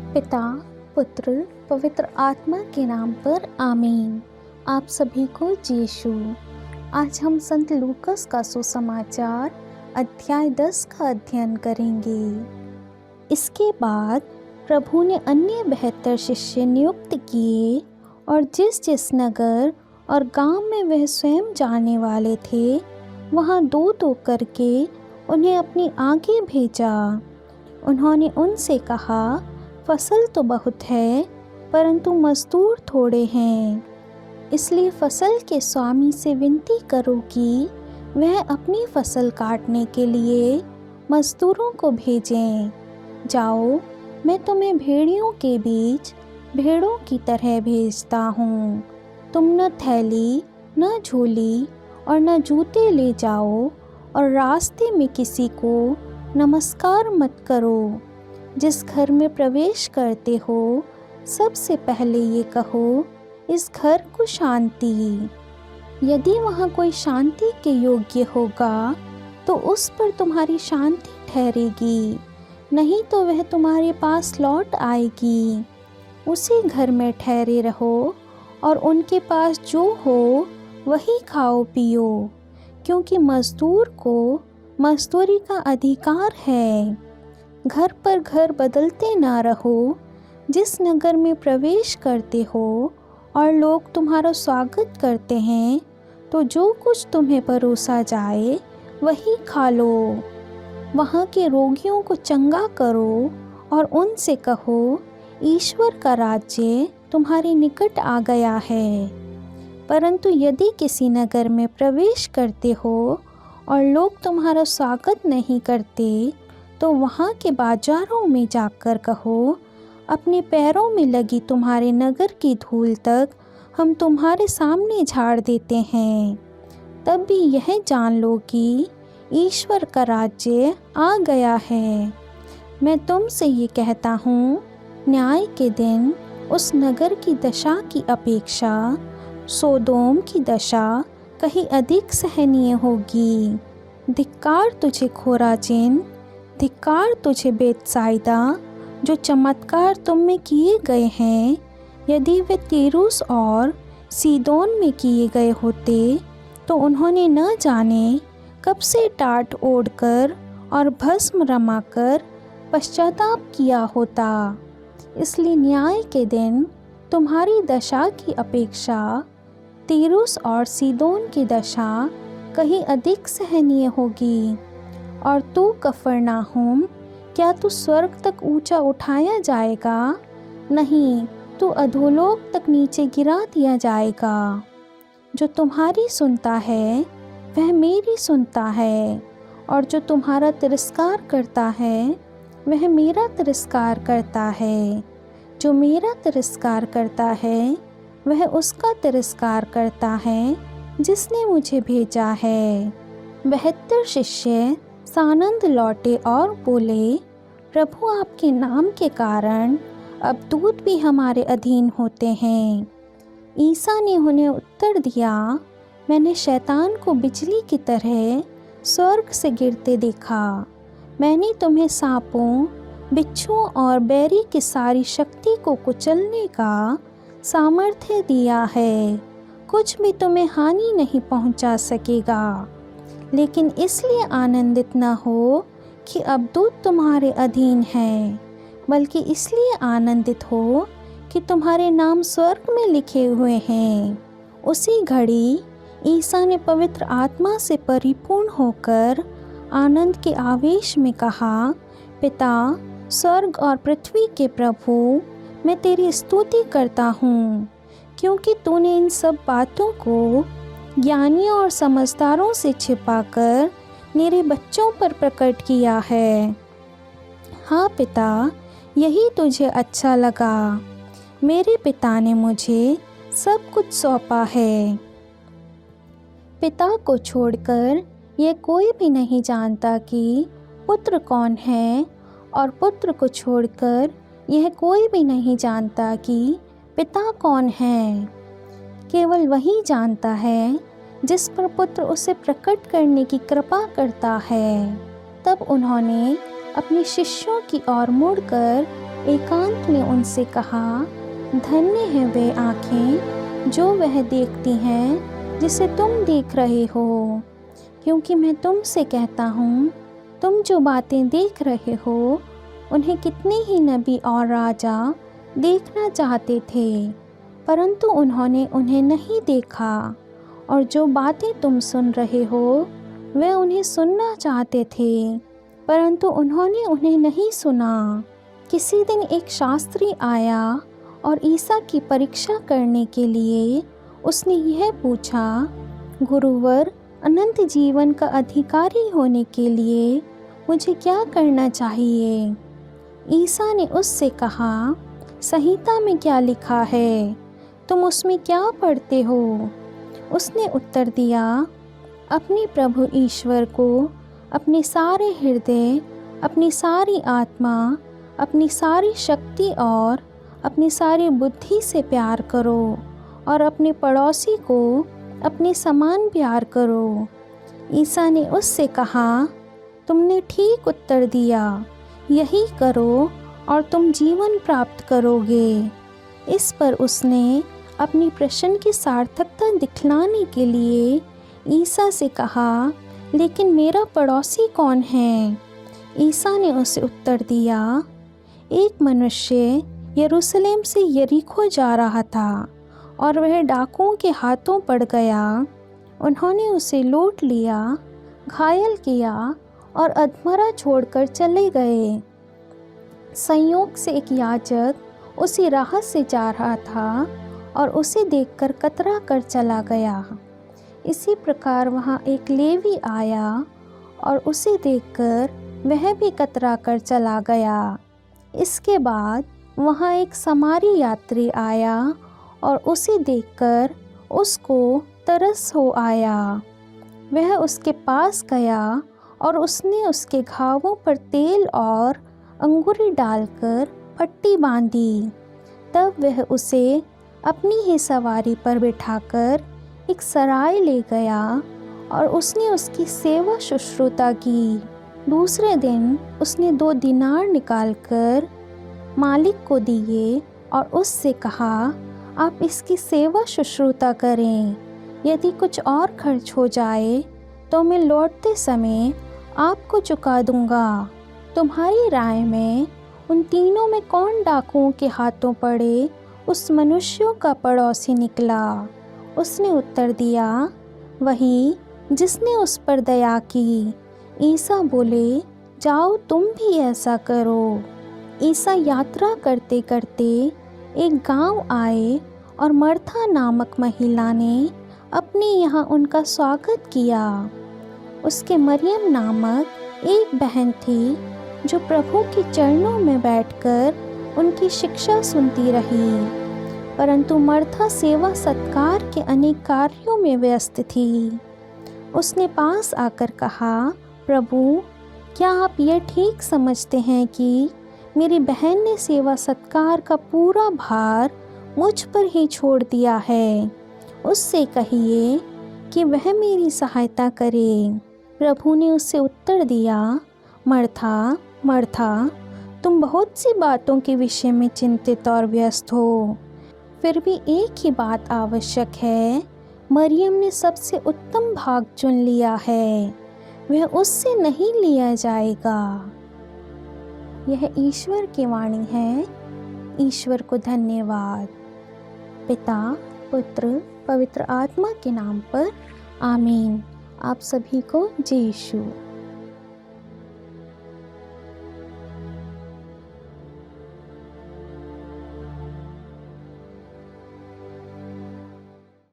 पिता, पुत्र, पवित्र आत्मा के नाम पर आमीन। आप सभी को यीशु। आज हम संत लूकस का सुसमाचार अध्याय 10 का अध्ययन करेंगे। इसके बाद प्रभु ने अन्य 72 शिष्य नियुक्त किए और जिस जिस नगर और गांव में वह स्वयं जाने वाले थे वहां दो दो करके उन्हें अपनी आगे भेजा। उन्होंने उनसे कहा, फसल तो बहुत है परंतु मजदूर थोड़े हैं, इसलिए फसल के स्वामी से विनती करो कि वह अपनी फसल काटने के लिए मजदूरों को भेजें। जाओ, मैं तुम्हें भेड़ियों के बीच भेड़ों की तरह भेजता हूँ। तुम न थैली, न झोली और न जूते ले जाओ और रास्ते में किसी को नमस्कार मत करो। जिस घर में प्रवेश करते हो सबसे पहले ये कहो, इस घर को शांति। यदि वहाँ कोई शांति के योग्य होगा तो उस पर तुम्हारी शांति ठहरेगी, नहीं तो वह तुम्हारे पास लौट आएगी। उसी घर में ठहरे रहो और उनके पास जो हो वही खाओ पियो, क्योंकि मजदूर को मजदूरी का अधिकार है। घर पर घर बदलते ना रहो। जिस नगर में प्रवेश करते हो और लोग तुम्हारा स्वागत करते हैं तो जो कुछ तुम्हें परोसा जाए वही खा लो। वहाँ के रोगियों को चंगा करो और उनसे कहो, ईश्वर का राज्य तुम्हारे निकट आ गया है। परंतु यदि किसी नगर में प्रवेश करते हो और लोग तुम्हारा स्वागत नहीं करते तो वहाँ के बाजारों में जाकर कहो, अपने पैरों में लगी तुम्हारे नगर की धूल तक हम तुम्हारे सामने झाड़ देते हैं। तब भी यह जान लो कि ईश्वर का राज्य आ गया है। मैं तुमसे ये कहता हूँ, न्याय के दिन उस नगर की दशा की अपेक्षा सोदोम की दशा कहीं अधिक सहनीय होगी। धिक्कार तुझे खोराजिन, धिक्कार तुझे बेतसाइदा, जो चमत्कार तुम में किए गए हैं यदि वे तीरूस और सीदोन में किए गए होते तो उन्होंने न जाने कब से टाट ओढ़कर और भस्म रमाकर पश्चाताप किया होता। इसलिए न्याय के दिन तुम्हारी दशा की अपेक्षा तीरूस और सीदोन की दशा कहीं अधिक सहनीय होगी। और तू कफरनाहुम, क्या तू स्वर्ग तक ऊंचा उठाया जाएगा? नहीं, तू अधोलोक तक नीचे गिरा दिया जाएगा। जो तुम्हारी सुनता है वह मेरी सुनता है, और जो तुम्हारा तिरस्कार करता है वह मेरा तिरस्कार करता है। जो मेरा तिरस्कार करता है वह उसका तिरस्कार करता है जिसने मुझे भेजा है। 72 शिष्य सानंद लौटे और बोले, प्रभु आपके नाम के कारण अब दूत भी हमारे अधीन होते हैं। ईसा ने उन्हें उत्तर दिया, मैंने शैतान को बिजली की तरह स्वर्ग से गिरते देखा। मैंने तुम्हें सांपों, बिच्छुओं और बैरी की सारी शक्ति को कुचलने का सामर्थ्य दिया है। कुछ भी तुम्हें हानि नहीं पहुंचा सकेगा। लेकिन इसलिए आनंदित न हो कि अब दूत तुम्हारे अधीन हैं, बल्कि इसलिए आनंदित हो कि तुम्हारे नाम स्वर्ग में लिखे हुए हैं। उसी घड़ी ईसा ने पवित्र आत्मा से परिपूर्ण होकर आनंद के आवेश में कहा, पिता, स्वर्ग और पृथ्वी के प्रभु, मैं तेरी स्तुति करता हूँ, क्योंकि तूने इन सब बातों को ज्ञानियों और समझदारों से छिपाकर मेरे बच्चों पर प्रकट किया है। हाँ पिता, यही तुझे अच्छा लगा। मेरे पिता ने मुझे सब कुछ सौंपा है। पिता को छोड़कर यह कोई भी नहीं जानता कि पुत्र कौन है, और पुत्र को छोड़कर यह कोई भी नहीं जानता कि पिता कौन है। केवल वही जानता है जिस पर पुत्र उसे प्रकट करने की कृपा करता है। तब उन्होंने अपने शिष्यों की ओर मुड़कर एकांत में उनसे कहा, धन्य है वे आँखें जो वह देखती हैं जिसे तुम देख रहे हो, क्योंकि मैं तुमसे कहता हूँ, तुम जो बातें देख रहे हो उन्हें कितने ही नबी और राजा देखना चाहते थे, परंतु उन्होंने उन्हें नहीं देखा। और जो बातें तुम सुन रहे हो वे उन्हें सुनना चाहते थे, परंतु उन्होंने उन्हें नहीं सुना। किसी दिन एक शास्त्री आया और ईसा की परीक्षा करने के लिए उसने यह पूछा, गुरुवर, अनंत जीवन का अधिकारी होने के लिए मुझे क्या करना चाहिए? ईसा ने उससे कहा, संहिता में क्या लिखा है, तुम उसमें क्या पढ़ते हो? उसने उत्तर दिया, अपने प्रभु ईश्वर को अपने सारे हृदय, अपनी सारी आत्मा, अपनी सारी शक्ति और अपनी सारी बुद्धि से प्यार करो और अपने पड़ोसी को अपने समान प्यार करो। ईसा ने उससे कहा, तुमने ठीक उत्तर दिया, यही करो और तुम जीवन प्राप्त करोगे। इस पर उसने अपनी प्रश्न की सार्थकता दिखलाने के लिए ईसा से कहा, लेकिन मेरा पड़ोसी कौन है? ईसा ने उसे उत्तर दिया, एक मनुष्य यरूशलेम से यरीको जा रहा था और वह डाकुओं के हाथों पड़ गया। उन्होंने उसे लूट लिया, घायल किया और अधमरा छोड़कर चले गए। संयोग से एक याजक उसी राह से जा रहा था और उसे देखकर कतरा कर चला गया। इसी प्रकार वहाँ एक लेवी आया और उसे देखकर वह भी कतरा कर चला गया। इसके बाद वहाँ एक समारी यात्री आया और उसे देखकर उसको तरस हो आया। वह उसके पास गया और उसने उसके घावों पर तेल और अंगूरी डालकर पट्टी बांधी। तब वह उसे अपनी ही सवारी पर बिठाकर एक सराय ले गया और उसने उसकी सेवा शुश्रूषा की। दूसरे दिन उसने 2 दीनार निकालकर मालिक को दिए और उससे कहा, आप इसकी सेवा शुश्रूषा करें। यदि कुछ और खर्च हो जाए तो मैं लौटते समय आपको चुका दूंगा। तुम्हारी राय में उन तीनों में कौन डाकुओं के हाथों पड़े उस मनुष्यों का पड़ोसी निकला? उसने उत्तर दिया, वही जिसने उस पर दया की। ईसा बोले, जाओ तुम भी ऐसा करो। ईसा यात्रा करते करते एक गांव आए और मर्था नामक महिला ने अपने यहाँ उनका स्वागत किया। उसके मरियम नामक एक बहन थी जो प्रभु के चरणों में बैठकर उनकी शिक्षा सुनती रही, परंतु मर्था सेवा सत्कार के अनेक कार्यों में व्यस्त थी। उसने पास आकर कहा, प्रभु, क्या आप यह ठीक समझते हैं कि मेरी बहन ने सेवा सत्कार का पूरा भार मुझ पर ही छोड़ दिया है? उससे कहिए कि वह मेरी सहायता करे। प्रभु ने उससे उत्तर दिया, मर्था, मर्था, तुम बहुत सी बातों के विषय में चिंतित और व्यस्त हो, फिर भी एक ही बात आवश्यक है। मरियम ने सबसे उत्तम भाग चुन लिया है, वह उससे नहीं लिया जाएगा। यह ईश्वर की वाणी है। ईश्वर को धन्यवाद। पिता, पुत्र, पवित्र आत्मा के नाम पर आमीन। आप सभी को जय यीशु।